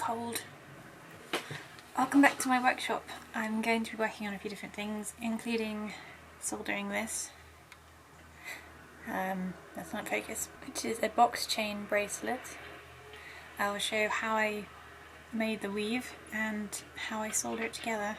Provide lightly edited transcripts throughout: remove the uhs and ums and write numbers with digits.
cold. Welcome back to my workshop. I'm going to be working on a few different things, including soldering this. That's not focus, which is a box chain bracelet. I will show how I made the weave and how I solder it together.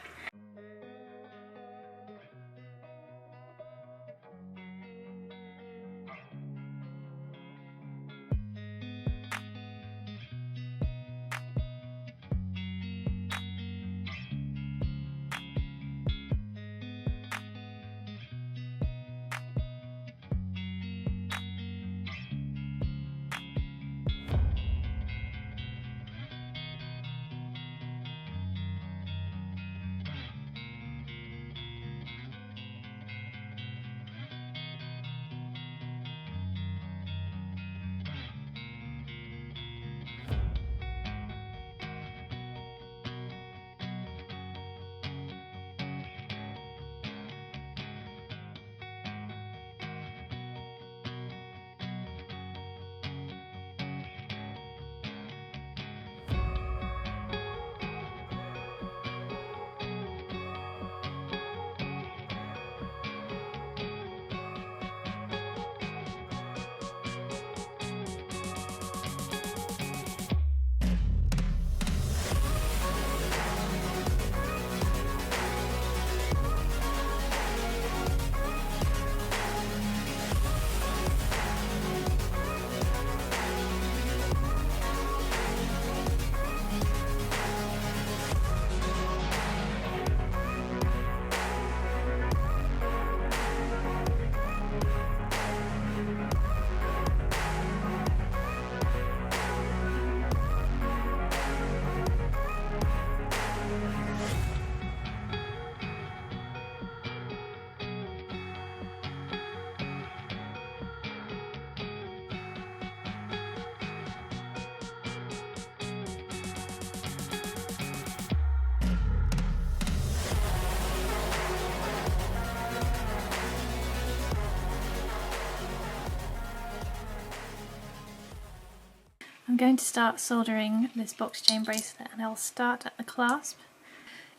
I'm going to start soldering this box chain bracelet, and I'll start at the clasp.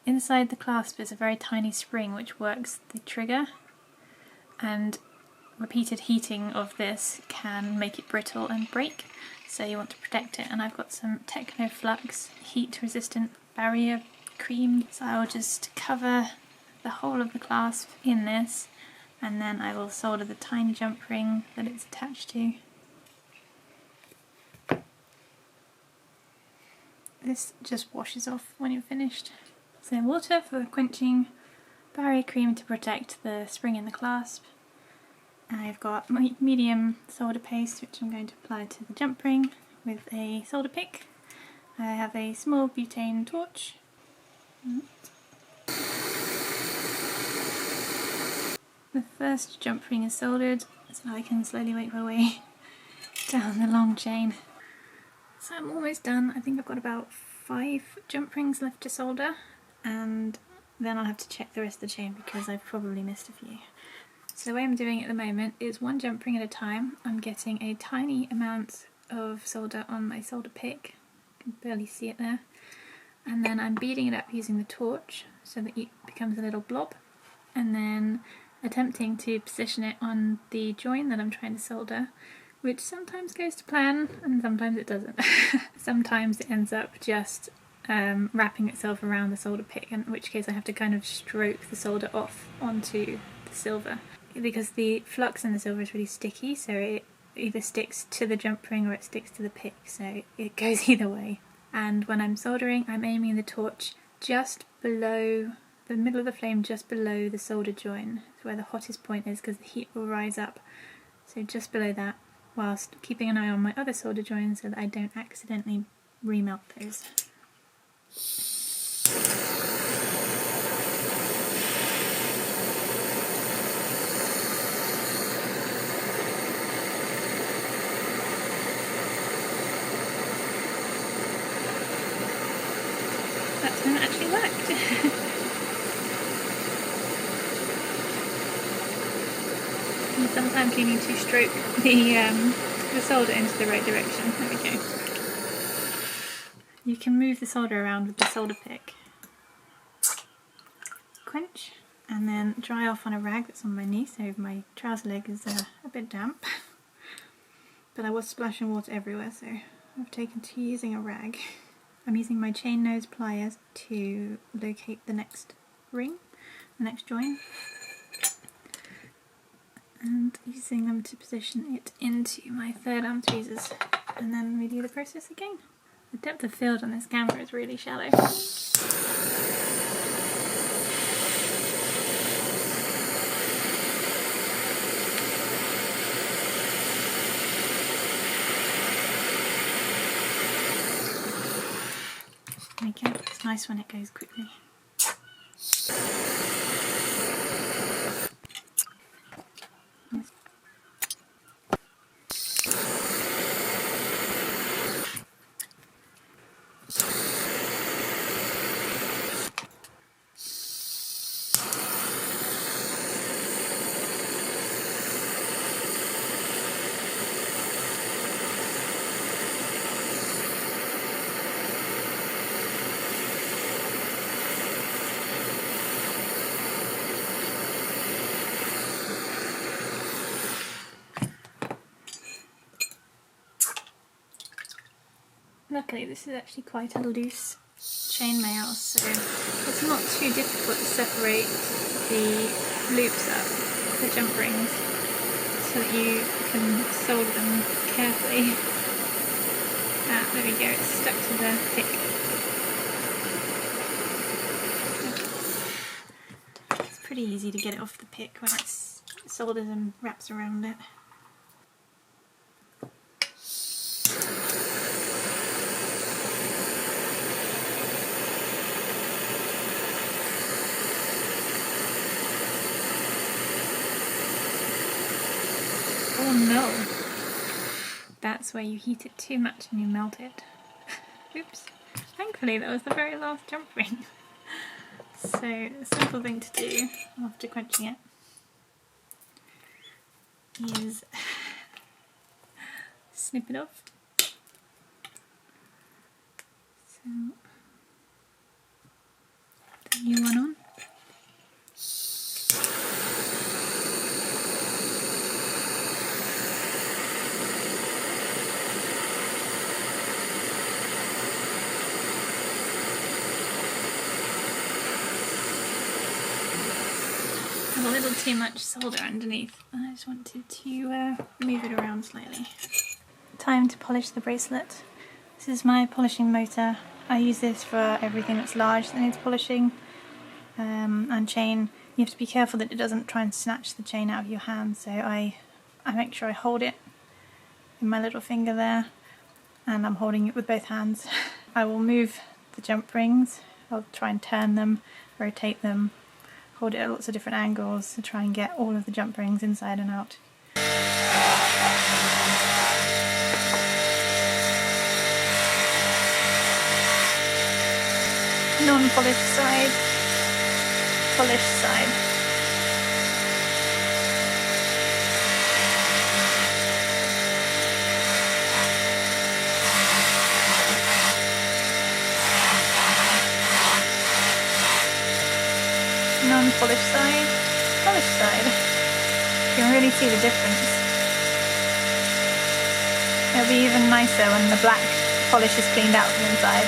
Inside the clasp is a very tiny spring which works the trigger, and repeated heating of this can make it brittle and break, so you want to protect it. And I've got some Technoflux heat resistant barrier cream, so I will just cover the whole of the clasp in this, and then I will solder the tiny jump ring that it's attached to. This just washes off when you're finished. So water for quenching, barrier cream to protect the spring in the clasp. I've got medium solder paste which I'm going to apply to the jump ring with a solder pick. I have a small butane torch. The first jump ring is soldered, so I can slowly make my way down the long chain. So I'm almost done. I think I've got about 5 jump rings left to solder, and then I'll have to check the rest of the chain because I've probably missed a few. So the way I'm doing it at the moment is one jump ring at a time. I'm getting a tiny amount of solder on my solder pick. You can barely see it there. And then I'm beading it up using the torch so that it becomes a little blob, and then attempting to position it on the join that I'm trying to solder, which sometimes goes to plan and sometimes it doesn't. Sometimes it ends up just wrapping itself around the solder pick, in which case I have to kind of stroke the solder off onto the silver, because the flux in the silver is really sticky, so it either sticks to the jump ring or it sticks to the pick, so it goes either way. And when I'm soldering, I'm aiming the torch just below the middle of the flame, just below the solder join. It's where the hottest point is because the heat will rise up, so just below that, whilst keeping an eye on my other solder joins so that I don't accidentally remelt those. That's when it actually worked. And sometimes you need to stroke the solder into the right direction. There we go. You can move the solder around with the solder pick. Quench, and then dry off on a rag that's on my knee, so my trouser leg is a bit damp. But I was splashing water everywhere, so I've taken to using a rag. I'm using my chain nose pliers to locate the next ring, the next join, and using them to position it into my third arm tweezers, and then we do the process again. The depth of field on this camera is really shallow. Okay, it's nice when it goes quickly. Luckily this is actually quite a loose chainmail, so it's not too difficult to separate the loops up, the jump rings, so that you can solder them carefully. Ah, there we go, it's stuck to the pick. It's pretty easy to get it off the pick when it's soldered and wraps around it. Oh no, that's where you heat it too much and you melt it. Oops, thankfully that was the very last jump ring. So a simple thing to do after quenching it is snip it off. So the new one on. A little too much solder underneath. I just wanted to move it around slightly. Time to polish the bracelet. This is my polishing motor. I use this for everything that's large that needs polishing, and chain. You have to be careful that it doesn't try and snatch the chain out of your hand, so I make sure I hold it in my little finger there, and I'm holding it with both hands. I will move the jump rings. I'll try and turn them, rotate them, hold it at lots of different angles to try and get all of the jump rings inside and out. Non-polished side, polished side. Non-polished side, polished side. You can really see the difference. It'll be even nicer when the black polish is cleaned out from inside.